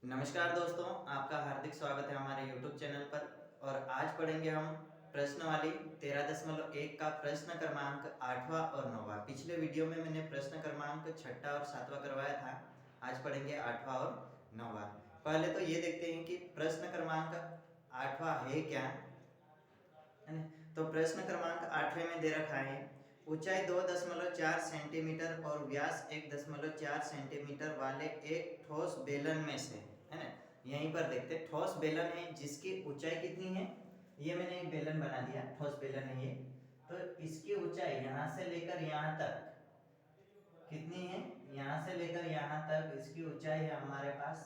नमस्कार दोस्तों, आपका हार्दिक स्वागत है हमारे YouTube चैनल पर। और आज पढ़ेंगे हम प्रश्नवाली 13.1 का प्रश्न क्रमांक 8वां और 9वां। पिछले वीडियो में मैंने प्रश्न क्रमांक 6 और 7वां करवाया था। आज पढ़ेंगे 8वां और 9वां। पहले तो ये देखते हैं कि प्रश्न क्रमांक 8वां है क्या, है ना। तो प्रश्न क्रमांक 8वें में दे रखा है ऊंचाई 2.4 सेंटीमीटर और व्यास 1.4 सेंटीमीटर वाले एक ठोस बेलन में से, है ना। यहीं पर देखते हैं, ठोस बेलन है जिसकी ऊंचाई कितनी है। ये मैंने एक बेलन बना दिया, ठोस बेलन है ये। तो इसकी ऊंचाई यहां से लेकर यहां तक कितनी है, यहां से लेकर यहां तक इसकी ऊंचाई है हमारे पास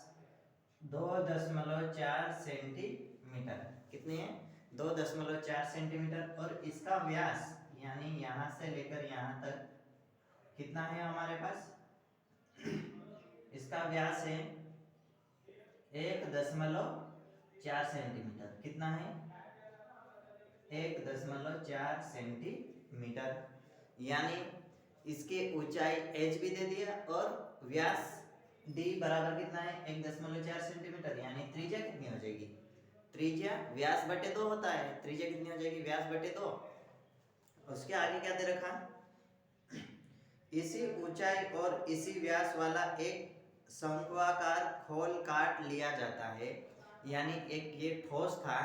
2.4 सेंटीमीटर। कितनी है, 2.4 सेंटीमीटर। और इसका व्यास यानी यहां से लेकर यहां तक कितना है हमारे पास, इसका व्यास है 1.4 सेंटीमीटर। कितना है, 1.4 सेंटीमीटर। यानी इसकी ऊंचाई h भी दे दिया और व्यास d बराबर कितना है, 1.4 सेंटीमीटर। यानी त्रिज्या कितनी हो जाएगी, त्रिज्या व्यास बटे 2 होता है। त्रिज्या कितनी हो जाएगी, व्यास बटे 2। उसके आगे क्या दे रखा, इसी ऊंचाई और इसी व्यास वाला एक शंक्वाकार खोल काट लिया जाता है। यानी एक ये ठोस था,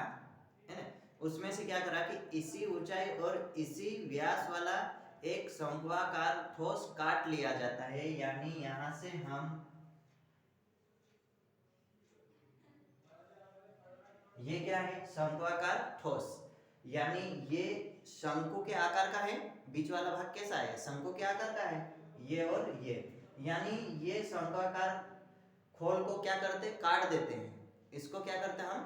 है ना, उसमें से क्या करा कि इसी ऊंचाई और इसी व्यास वाला एक शंक्वाकार ठोस काट लिया जाता है। यानी यहां से हम ये क्या है, शंक्वाकार ठोस। यानी ये शंकु के आकार का है, बीच वाला भाग कैसा है, शंकु के आकार का है, ये और ये। यानी ये शंक्वाकार खोल को क्या करते, काट देते हैं। इसको क्या करते हैं, हम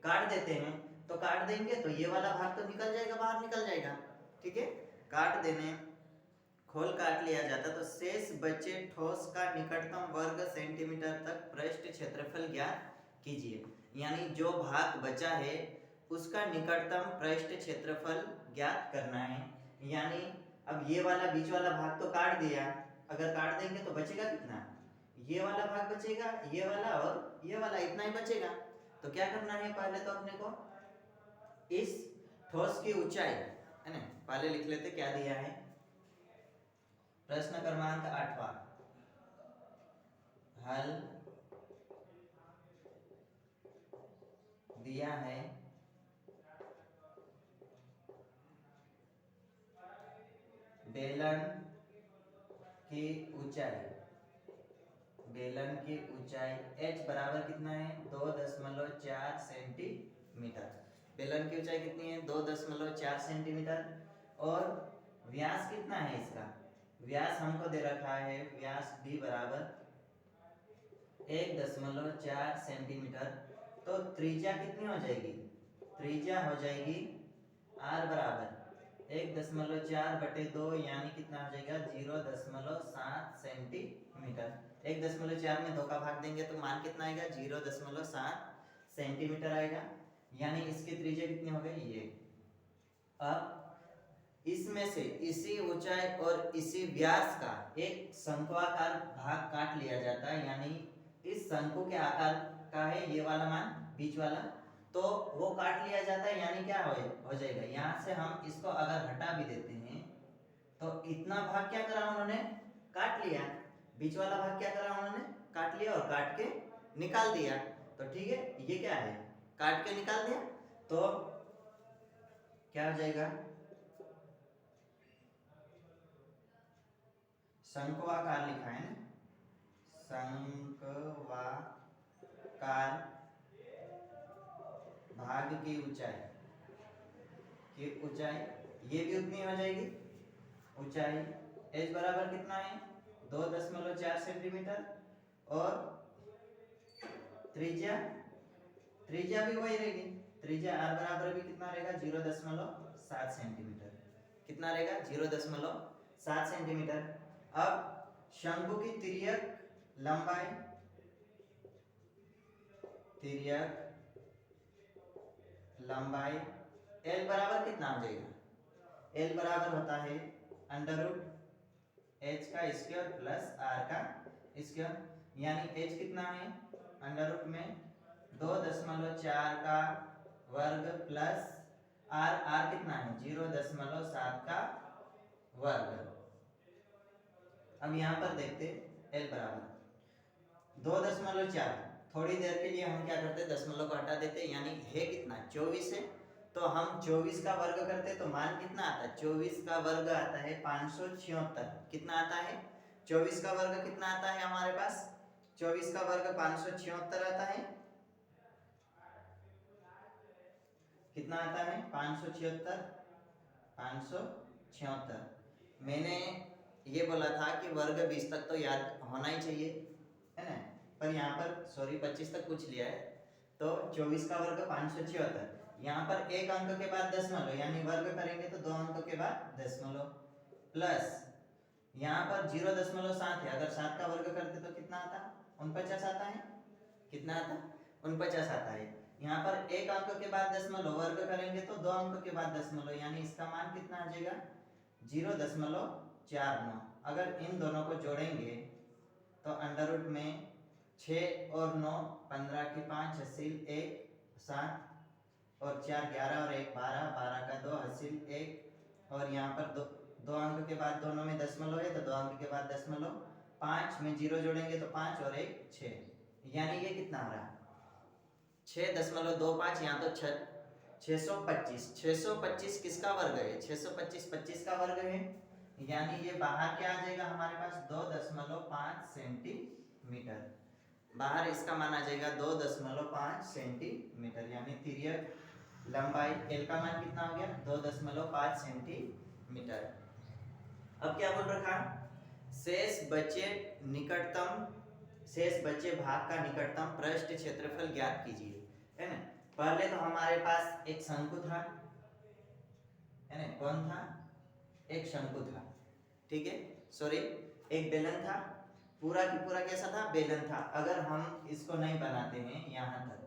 काट देते हैं। तो काट देंगे तो ये वाला भाग तो निकल जाएगा, बाहर निकल जाएगा, ठीक है। काट देने, खोल काट लिया जाता तो शेष बचे ठोस का निकटतम वर्ग सेंटीमीटर तक पृष्ठ क्षेत्रफल ज्ञात कीजिए। यानी जो भाग बचा है उसका निकटतम पृष्ठ क्षेत्रफल ज्ञात करना है। यानी अब ये वाला बीच वाला भाग तो काट दिया, अगर काट देंगे तो बचेगा कितना, ये वाला भाग बचेगा, ये वाला और ये वाला, इतना ही बचेगा। तो क्या करना है, पहले तो अपने को इस ठोस की ऊंचाई, है ना, पहले लिख लेते क्या दिया है। प्रश्न क्रमांक 8वां, हल दिया है बेलन की ऊंचाई, बेलन की ऊंचाई h बराबर कितना है, 2.4 सेंटीमीटर। बेलन की ऊंचाई कितनी है, 2.4 सेंटीमीटर। और व्यास कितना है इसका, व्यास हमको दे रखा है, व्यास d बराबर 1.4 सेंटीमीटर। तो त्रिज्या कितनी हो जाएगी, त्रिज्या हो जाएगी r बराबर 1.4 बटे 2, यानी कितना हो जाएगा 0.7 सेंटीमीटर। 1.4 में 2 का भाग देंगे तो मान कितना आएगा, 0.7 सेंटीमीटर आएगा। यानी इसकी त्रिज्या कितनी हो गई, ये। अब इसमें से इसी ऊंचाई और इसी व्यास का एक शंक्वाकार भाग काट लिया जाता है। यानी इस शंकु के आकार का है ये वाला मान, बीच वाला, तो वो काट लिया जाता है। यानी क्या हो जाएगा, यहां से हम इसको अगर हटा भी देते हैं तो इतना भाग क्या करा उन्होंने, काट लिया। बीच वाला भाग क्या करा उन्होंने, काट लिया और काट के निकाल दिया। तो ठीक है, ये क्या है, काट के निकाल दिया। तो क्या हो जाएगा, शंक्वाकार लिखा है ना, शंक्वाकार भाग की ऊंचाई, ये भी उतनी हो जाएगी। ऊंचाई h बराबर कितना है, 2.4 सेंटीमीटर। और त्रिज्या, त्रिज्या भी वही रहेगी, त्रिज्या r बराबर भी कितना रहेगा, 0.7 सेंटीमीटर। कितना रहेगा, 0.7 सेंटीमीटर। अब शंकु की तिर्यक लंबाई, तिर्यक लंबाई L बराबर कितना हो जाएगा, L बराबर होता है अंडर रूट h का स्क्वायर प्लस r का स्क्वायर। यानी h कितना है, अंडर रूट में 2.4 का वर्ग प्लस आर कितना है 0.7 का वर्ग। अब यहाँ पर देखते एल बराबर 2.4। थोड़ी देर के लिए हम क्या करते दशमलव को हटा देते, यानी है कितना 24 है, तो हम 24 का वर्ग करते तो मान कितना आता है 24 का वर्ग आता है 576। कितना आता है 24 का वर्ग कितना आता है हमारे पास 24 का वर्ग 576 आता है। कितना आता है 576। मैंने ये बोला था कि वर्ग 20 तक तो याद होना ही चाहिए है ना, पर यहाँ पर सॉरी 25 तक पूछ लिया है, तो 24 का वर्ग 576। यहाँ पर एक अंक के बाद दशमलव यानी वर्ग करेंगे तो 2 अंक के बाद दशमलव प्लस यहाँ पर 0.7 है, अगर 7 का वर्ग करते तो कितना आता 49 आता है। कितना आता 49 आता है। यहाँ पर एक अंक के बाद दशमलव वर्ग करेंगे तो 2 अंक के बाद दशमलव, यानी इसका मान कितना आ जाएगा 0.49। अगर इन दोनों को जोड़ेंगे तो अंडर रूट में 6 और 9 15 के 5 हासिल 1 7 और 4 11 और 1 12 12 का 2 हासिल 1 और यहाँ पर दो अंक के बाद दोनों में दशमलव है तो 2 अंक के बाद दशमलव 5 में 0 जोड़ेंगे तो 5 और 1 6, यानी ये कितना आ रहा 6.25 यहाँ तो 625 किसका वर्ग है 625 25 का वर्ग है, यानी ये बाहर क्या आ जाएगा हमारे पास 2.5 सेंटीमीटर। बाहर इसका मान आ जाएगा 2.5 सेंटीमीटर, यानी तिर्यक लंबाई एल का मान कितना हो गया 2.5 सेंटीमीटर। अब क्या बोल रखा शेष बचे भाग का निकटतम पृष्ठ क्षेत्रफल ज्ञात कीजिए, है ना। पहले तो हमारे पास एक शंकु था, है ना, कौन था एक शंकु था, ठीक है, सॉरी एक बेलन था, पूरा की पूरा कैसा था बेलन था। अगर हम इसको नहीं बनाते हैं यहाँ तक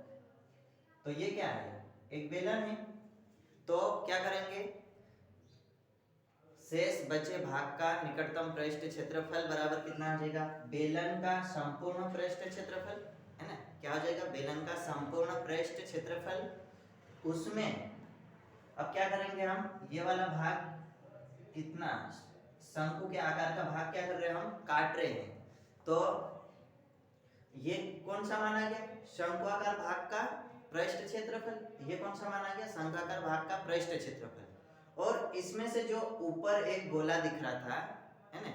तो ये क्या है एक बेलन है, तो क्या करेंगे शेष बचे भाग का निकटतम पृष्ठ क्षेत्रफल बराबर कितना आ जाएगा बेलन का संपूर्ण पृष्ठ क्षेत्रफल, है ना, क्या हो जाएगा बेलन का संपूर्ण पृष्ठ क्षेत्रफल। उसमें अब क्या करेंगे हम ये वाला भाग कितना शंकु के आकार का भाग क्या कर रहे हैं हम काट रहे हैं, तो ये कौन सा मान आ गया शंक्वाकार भाग का पृष्ठ क्षेत्रफल, ये कौन सा मान आ गया शंक्वाकार भाग का पृष्ठ क्षेत्रफल। और इसमें से जो ऊपर एक गोला दिख रहा था, है ना,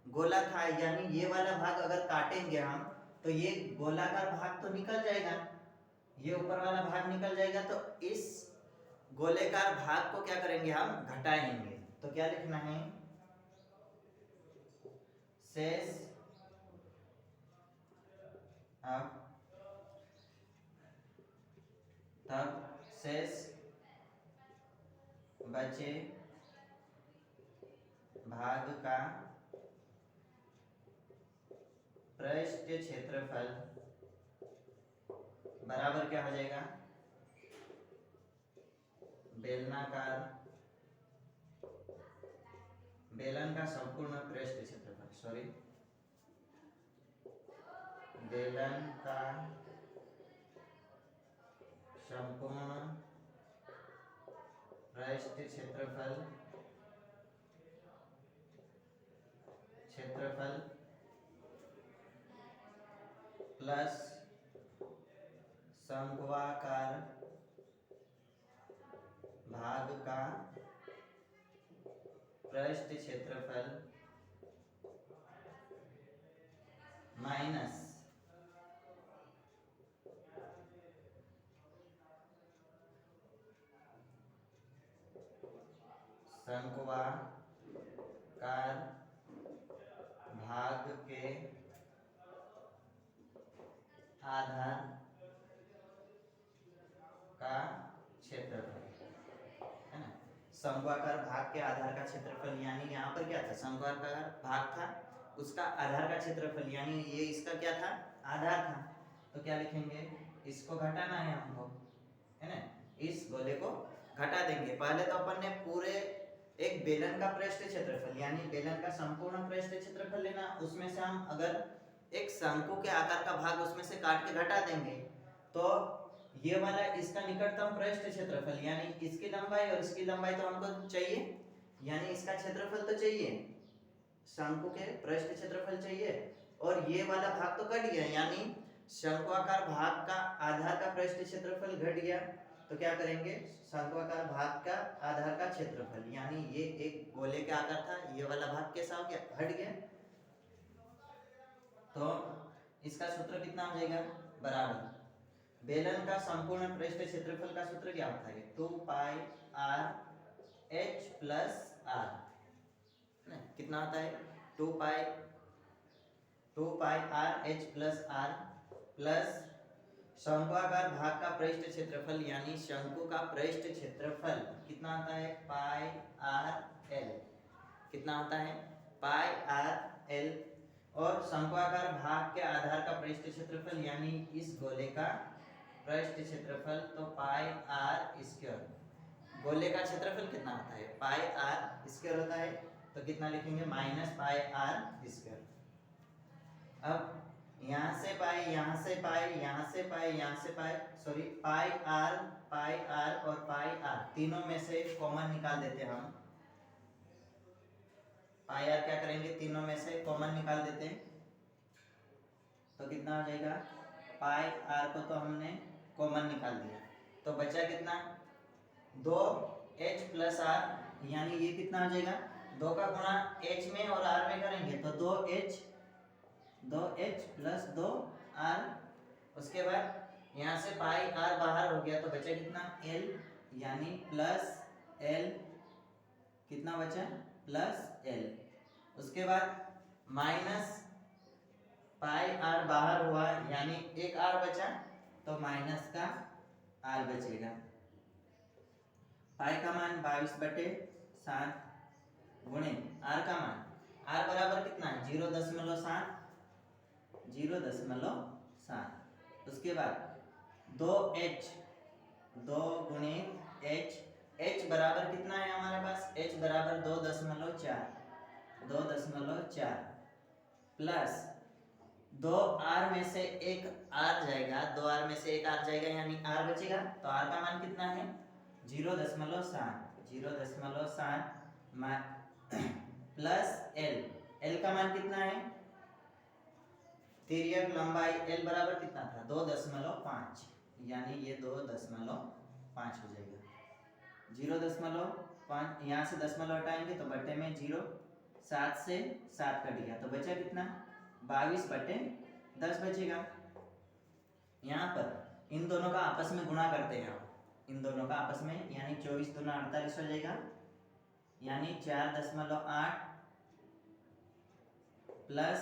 गोला था, यानी ये वाला भाग अगर काटेंगे हम तो ये गोलाकार भाग तो निकल जाएगा, ये ऊपर वाला भाग निकल जाएगा, तो इस गोलेकार भाग को क्या करेंगे हम घटाएंगे, तो क्या लिखना है शेष तब शेष बचे भाग का पृष्ठ क्षेत्रफल बराबर क्या हो जाएगा बेलन का संपूर्ण पृष्ठ क्षेत्रफल, सॉरी बेलन का संपूर्ण पृष्ठ क्षेत्रफल प्लस शंक्वाकार भाग का पृष्ठ क्षेत्रफल माइनस शंक्वाकार भाग के आधार का क्षेत्रफल, है ना, शंक्वाकार भाग के आधार का क्षेत्रफल, यानी यहाँ पर क्या था शंक्वाकार भाग था उसका आधार का क्षेत्रफल, यानी ये इसका क्या था आधार था, तो क्या लिखेंगे इसको घटाना है हमको, है ना, इस गोले को घटा देंगे। पहले तो अपन ने पूरे एक बेलन का पृष्ठ क्षेत्रफल यानी बेलन का संपूर्ण पृष्ठ क्षेत्रफल लेना, उसमें से हम अगर एक शंकु के आकार का भाग उसमें से काट के घटा देंगे, तो ये वाला इसका निकटतम पृष्ठ क्षेत्रफल यानी इसकी लंबाई और इसकी लंबाई तो हमको चाहिए, यानी इसका क्षेत्रफल तो चाहिए, शंकु के पृष्ठ क्षेत्रफल चाहिए, और ये वाला भाग तो कट गया, यानी शंक्वाकार भाग का आधार का पृष्ठ क्षेत्रफल घट गया, तो क्या करेंगे, शंक्वाकार भाग का आधार का क्षेत्रफल, यानी ये एक गोले के आकार था, ये वाला भाग कैसा हो गया, हट गया, तो इसका सूत्र कितना हो जाएगा, बराबर बेलन का संपूर्ण पृष्ठ क्षेत्रफल का सूत्र क्या होता है, 2 पाई r h प्लस r, कितना आता है, 2 पाई r h plus r plus शंक्वाकार भाग का पृष्ठ क्षेत्रफल यानी शंकु का पृष्ठ क्षेत्रफल कितना आता है, पाई r l, कितना आता है, पाई r l, और शंक्वाकार भाग के आधार का पृष्ठ क्षेत्रफल यानी इस गोले का पृष्ठ क्षेत्रफल, तो पाई r स्क्वायर, गोले का क्षेत्रफल कितना आता है, पाई r स्क्वायर होता है, तो कितना लिखेंगे, माइनस पाई r स्क्वायर। अब यहाँ से पाई, यहाँ से पाई, यहाँ से पाई, यहाँ से पाई, सॉरी पाई r और पाई r तीनों में से कॉमन निकाल देते हैं हम, पाई r क्या करेंगे, तीनों में से कॉमन निकाल देते हैं, तो कितना हो जाएगा, पाई r को तो हमने कॉमन निकाल दिया, तो बचा कितना, 2h प्लस r, यानी ये कितना हो जाएगा, 2 का गुणा h में और r में करेंगे तो 2h प्लस 2r, उसके बाद यहाँ से पाई r बाहर हो गया तो बचा कितना, l, यानी प्लस l, कितना बचा, प्लस l, उसके बाद माइनस पाई r बाहर हुआ यानी एक r बचा, तो माइनस का r बचेगा, पाई का मान 22/7 गुणे r का मान, r बराबर कितना है, 0.7, उसके बाद 2h, 2 गुणित h, h बराबर कितना है हमारे पास, h बराबर 2.4 प्लस 2r में से एक r जाएगा, 2r में से एक r जाएगा यानी r बचेगा, तो r का मान कितना है, 0.7 प्लस l का मान कितना है, तिर्यक लंबाई l बराबर कितना था, 2.5, यानी ये 2.5 हो जाएगा, 0.5 यहाँ से दशमलव हटाएंगे तो बटे में 0, 7 से 7 कट गया, तो बचा कितना, 22/10 बचेगा। यहाँ पर इन दोनों का आपस में गुणा करते हैं हम, इन दोनों का आपस में, यानी 24 दूना 48 हो जाएगा, यानी 4.8 प्लस,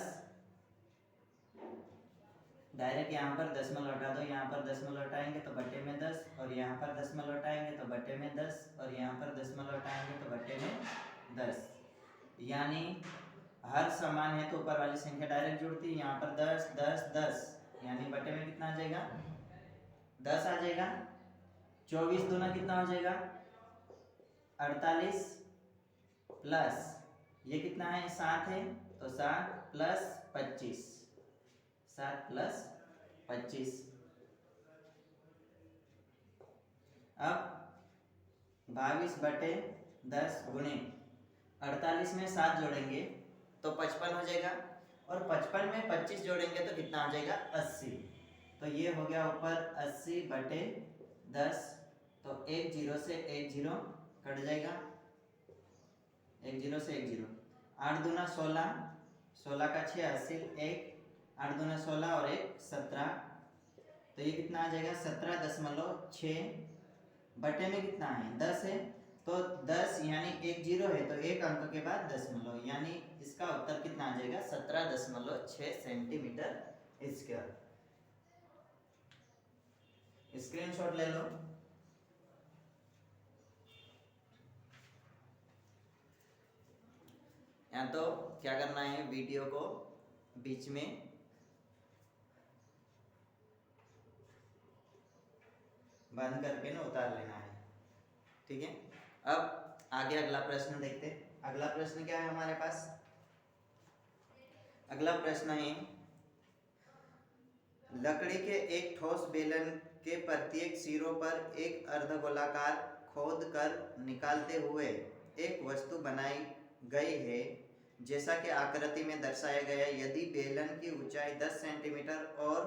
डायरेक्ट यहाँ पर दशमलव हटा दो, यहाँ पर दशमलव हटाएंगे तो बटे में 10, और यहाँ पर दशमलव हटाएंगे तो बटे में 10, और यहाँ पर दशमलव हटाएंगे तो बटे में 10, यानी हर समान है तो ऊपर वाली संख्या डायरेक्ट जुड़ती है, यहाँ पर 10 10 10, यानी बटे में कितना आ जाएगा, 10 आ जाएगा, 24 दूना कितना हो जाएगा, 48 प्लस ये कितना है, 7 है, तो 7 प्लस 25, 7 प्लस 25, अब 22/10 गुणे 48 में 7 जोड़ेंगे तो 55 हो जाएगा, और 55 में 25 जोड़ेंगे तो कितना हो जाएगा, 80, तो ये हो गया ऊपर 80/10, तो 1 0 से 1 0 कट जाएगा, 1 0 से 1 0, 8 दूना 16, 16 का 6 80, 1 8 दूना 16 और 1 17, तो ये कितना आ जाएगा, 17.6, बटे में कितना है, 10 है, तो 10 यानी 1 0 है, तो एक अंक के बाद दशमलव, यानी इसका उत्तर कितना आ जाएगा, 17.6 सेंटीमीटर स्क्वायर। स्क्रीनशॉट ले लो। या तो क्या करना है, वीडियो को बीच में बंद करके ना उतार लेना है, ठीक है। अब आगे अगला प्रश्न देखते हैं। अगला प्रश्न क्या है हमारे पास, अगला प्रश्न है लकड़ी के एक ठोस बेलन के प्रत्येक सिरों पर एक अर्धगोलाकार खोद कर निकालते हुए एक वस्तु बनाई गई है जैसा कि आकृति में दर्शाया गया। यदि बेलन की ऊंचाई 10 सेंटीमीटर और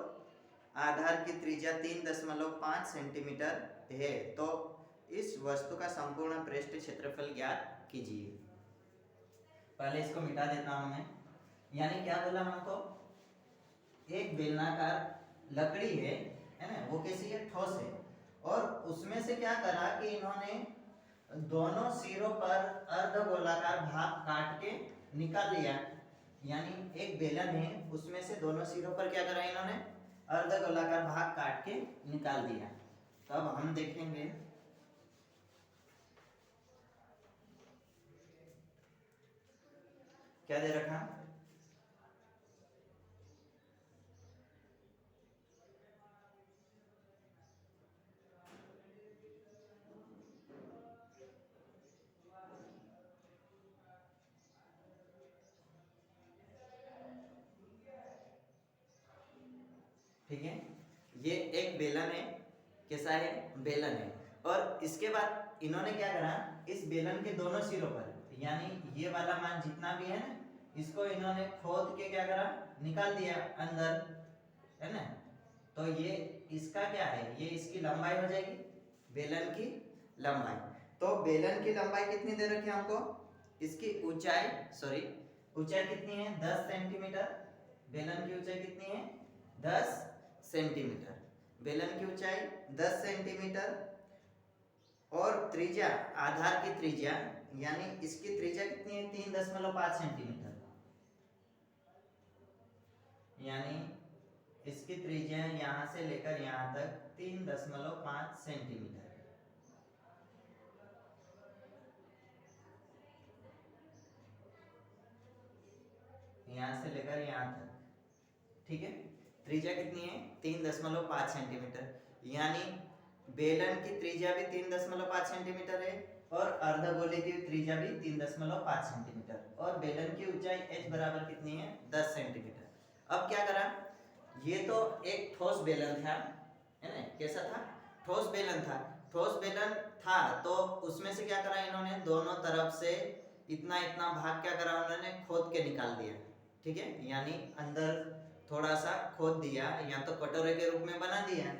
आधार की त्रिज्या 3.5 सेंटीमीटर है तो इस वस्तु का संपूर्ण पृष्ठ क्षेत्रफल ज्ञात कीजिए। पहले इसको मिटा देता हूं मैं। यानी क्या बोला हमको, एक बेलनाकार लकड़ी है ना, वो कैसी है, ठोस है, और उसमें से क्या करा कि इन्होंने दोनों सिरों पर अर्धगोलाकार भाग काट के निकाल लिया। यानी एक बेलन है, उसमें से दोनों सिरों पर क्या करा इन्होंने, अर्धगोलाकार भाग काट के निकाल दिया। तो अब हम देखेंगे क्या दे रखा, ठीक है। ये एक बेलन है, कैसा है, बेलन है, और इसके बाद इन्होंने क्या करा, इस बेलन के दोनों सिरों पर, यानी ये वाला मान जितना भी है ना, इसको इन्होंने खोद के क्या करा, निकाल दिया अंदर, है ना। तो ये इसका क्या है, ये इसकी लंबाई हो जाएगी, बेलन की लंबाई। तो बेलन की लंबाई कितनी दे रखी है हमको, इसकी ऊंचाई, सॉरी ऊंचाई कितनी है, 10 सेंटीमीटर। बेलन की ऊंचाई कितनी है, 10 सेंटीमीटर। बेलन की ऊंचाई 10 सेंटीमीटर और त्रिज्या, आधार की त्रिज्या, यानी इसकी त्रिज्या कितनी है, 3.5 सेंटीमीटर। यानी इसकी त्रिज्या यहां से लेकर यहां तक 3.5 सेंटीमीटर। यहां से लेकर यहां तक, ठीक है। त्रिज्या कितनी है, 3.5 सेंटीमीटर। यानी बेलन की त्रिज्या भी 3.5 सेंटीमीटर है और अर्धगोले की त्रिज्या भी 3.5 सेंटीमीटर, और बेलन की ऊंचाई h बराबर कितनी है, 10 सेंटीमीटर। अब क्या करा, ये तो एक ठोस बेलन था, है ना, कैसा था, ठोस बेलन था। ठोस बेलन था तो उसमें से क्या करा इन्होंने, दोनों तरफ से इतना इतना भाग क्या करा, उन्होंने खोद के निकाल दिया, ठीक है। यानी अंदर थोड़ा सा खोद दिया, या तो कटोरे के रूप में बना दिया।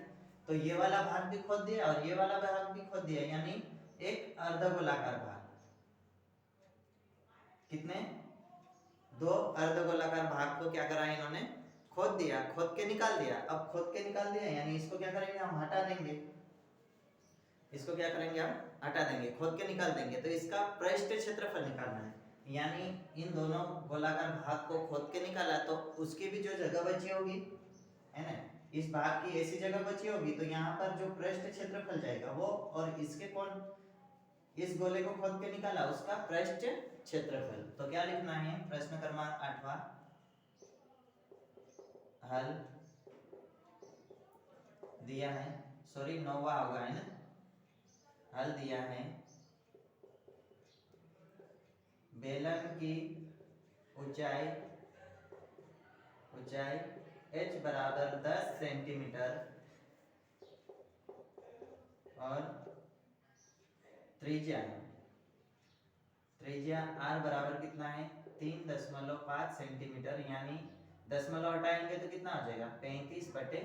तो ये वाला भाग भी खोद दिया और ये वाला भाग भी खोद दिया, यानी एक अर्धगोलाकार भाग। कितने, 2 अर्धगोलाकार भाग को क्या करा इन्होंने, खोद दिया, खोद के निकाल दिया। अब खोद के निकाल दिया, यानी इसको क्या करेंगे, हम हटा देंगे। इसको क्या करेंगे, हम हटा देंगे, खोद के निकाल देंगे। तो इसका पृष्ठ क्षेत्रफल निकालना है। यानी इन दोनों गोलाकार भाग को खोद के निकाला तो उसकी भी जो जगह बची होगी, है ना, इस भाग की ऐसी जगह बची होगी, तो यहाँ पर जो पृष्ठ क्षेत्रफल जाएगा वो, और इसके कौन, इस गोले को खोद के निकाला उसका पृष्ठ क्षेत्रफल। तो क्या लिखना है, प्रश्न क्रमांक 8वां, हल दिया है, सॉरी 9वां होगा, है ना, हल दिया है। बेलन की ऊंचाई h बराबर 10 सेंटीमीटर और त्रिज्या r बराबर कितना है, 3.5 सेंटीमीटर। यानी दशमलव हटाएंगे तो कितना हो जाएगा, 35 बटे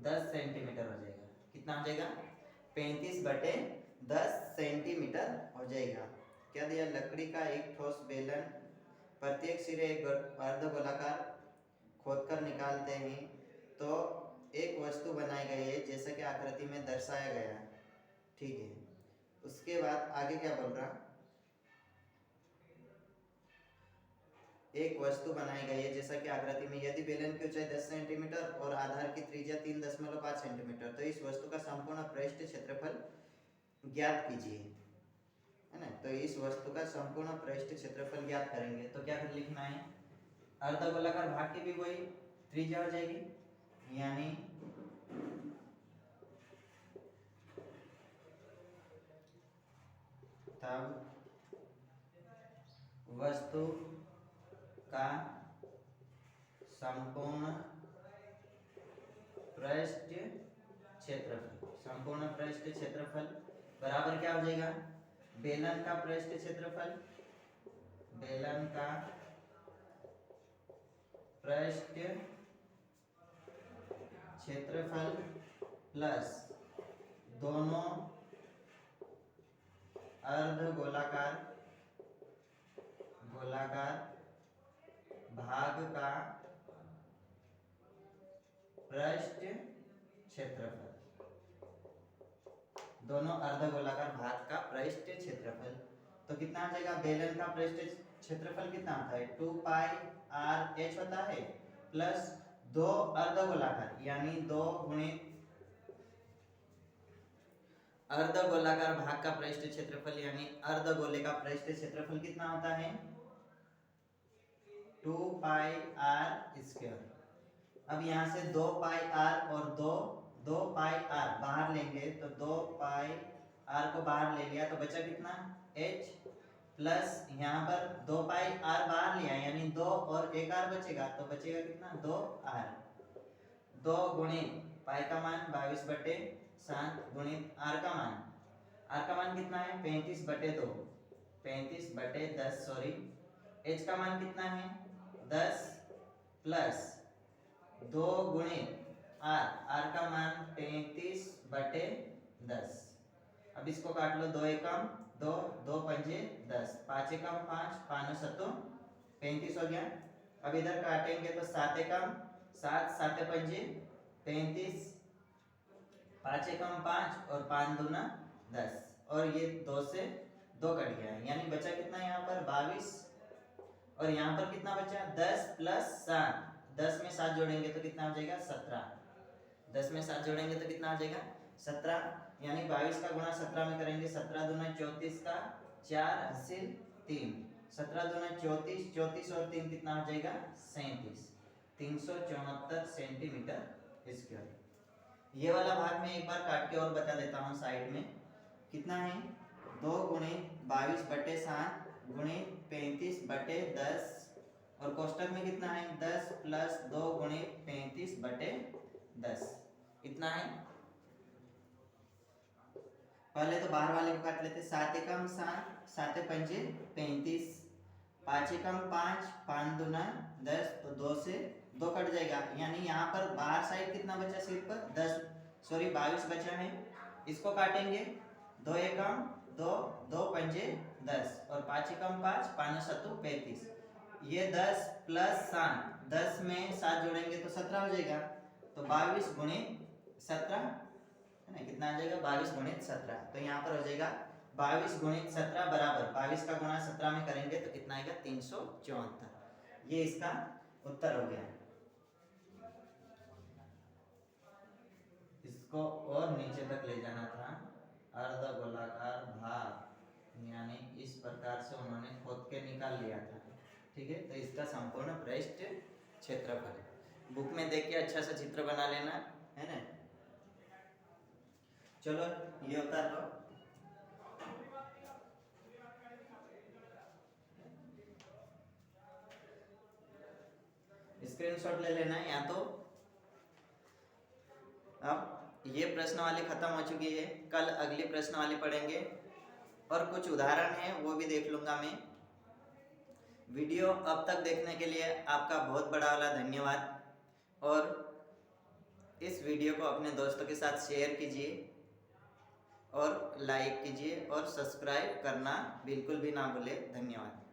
10 सेंटीमीटर हो जाएगा। कितना हो जाएगा, 35 बटे 10 सेंटीमीटर हो जाएगा। क्या दिया, लकड़ी का एक ठोस बेलन, प्रत्येक सिरे एक अर्धगोलाकार खोदकर निकालते हैं तो एक वस्तु बनाई गई है जैसा कि आकृति में दर्शाया गया है, ठीक है। उसके बाद आगे क्या बोल रहा, एक वस्तु बनाई गई है जैसा कि आकृति में, यदि बेलन की ऊंचाई 10 सेंटीमीटर और आधार की त्रिज्या 3.5 सेंटीमीटर तो इस वस्तु का संपूर्ण पृष्ठ क्षेत्रफल ज्ञात कीजिए, है ना। तो इस वस्तु का संपूर्ण पृष्ठ क्षेत्रफल ज्ञात करेंगे तो क्या लिखना है, अर्धगोलाकार भाग की भी वही त्रिज्या हो जाएगी, यानी तब वस्तु का संपूर्ण पृष्ठ क्षेत्रफल, संपूर्ण पृष्ठ क्षेत्रफल बराबर क्या हो जाएगा, बेलन का पृष्ठ क्षेत्रफल, बेलन का पृष्ठ क्षेत्रफल प्लस दोनों अर्धगोलाकार भाग का पृष्ठ क्षेत्रफल, दोनों अर्धगोलाकार भाग का पृष्ठ क्षेत्रफल। तो कितना आ जाएगा, बेलन का पृष्ठ क्षेत्रफल कितना होता है, 2 पाई आर एच होता है, प्लस 2 अर्धगोलाकार यानी 2 गुणित अर्धगोलाकार भाग का पृष्ठ क्षेत्रफल यानी अर्धगोले का पृष्ठ क्षेत्रफल कितना होता है, 2 पाई आर स्क्वायर। अब यहाँ से 2 पाई आर और 2 पाई आर बाहर लेंगे तो 2 पाई आर को बाहर ले लिया तो बचा कितना, h, प्लस यहाँ पर 2 पाई आर बाहर लिया यानी 2 और 1 आर बचेगा तो बचेगा कितना, 2 आर। 2 गुणित पाई का मान 22/7 गुणित आर का मान कितना है, 35/2, 35/10 सॉरी। h का मान कितना है, 10 प्लस 2 गुणित आर का मान 35/10। अब इसको काट लो, 2 एकम 2, 2 पंजे 10, 5 एकम 5, 5 7 35 हो गया। अब इधर काटेंगे तो 7 एकम 7, 7 पंजे 35, 5 एकम 5 और 5 दूना 10, और ये 2 से 2 कट गया है यानी बचा कितना यहाँ पर 22, और यहाँ पर कितना बचा 10 प्लस 7, 10 में 7 जोड़ेंगे तो कितना हो जाएगा 17, 10 में 7 जोड़ेंगे तो कितना हो जाएगा 17, यानी 22 का गुणा 17 में करेंगे, 17 दूना 34 का 4 हासिल 3, 17 दूना 34, 34 और 3 कितना हो जाएगा 37, 374 सेंटीमीटर स्क्वायर। ये वाला भाग मैं एक बार काट के और बता देता हूँ साइड में कितना है, 2 गुणित 22/7 गुणित 35/10 और कोष्टक में कितना है 10 प्लस 2 गुणित 35/10 इतना है। पहले तो बाहर वाले को काट लेते, 7 एकम 7, 7 पंजे 35, 5 एकम 5, 5 दूना 10 तो 2 से 2 कट जाएगा यानी यहाँ पर बाहर साइड कितना बचा, सिर्फ 22 बचा है। इसको काटेंगे, 2 एकम 2, 2 पंजे 10 और 5 एकम 5, 5 7 35, ये 10 प्लस 7, 10 में 7 जोड़ेंगे तो 17 हो जाएगा, तो 22 गुणित 17 है ना, कितना आ जाएगा 22 गुणित 17। तो यहाँ पर हो जाएगा 22 गुणित 17 बराबर 22 का गुणा 17 में करेंगे तो कितना आएगा 374। ये इसका उत्तर हो गया। इसको और नीचे तक ले जाना था, अर्धगोलाकार भाग यानी इस प्रकार से उन्होंने खोद के निकाल लिया था, ठीक है। तो इसका संपूर्ण पृष्ठ क्षेत्रफल बुक में देख के अच्छा सा चित्र बना लेना है ना। चलो ये उतार लो, स्क्रीनशॉट ले लेना है या तो। अब ये प्रश्न वाली खत्म हो चुकी है, कल अगली प्रश्न वाली पढ़ेंगे और कुछ उदाहरण है वो भी देख लूंगा मैं। वीडियो अब तक देखने के लिए आपका बहुत बड़ा वाला धन्यवाद, और इस वीडियो को अपने दोस्तों के साथ शेयर कीजिए और लाइक कीजिए और सब्सक्राइब करना बिल्कुल भी ना भूले। धन्यवाद।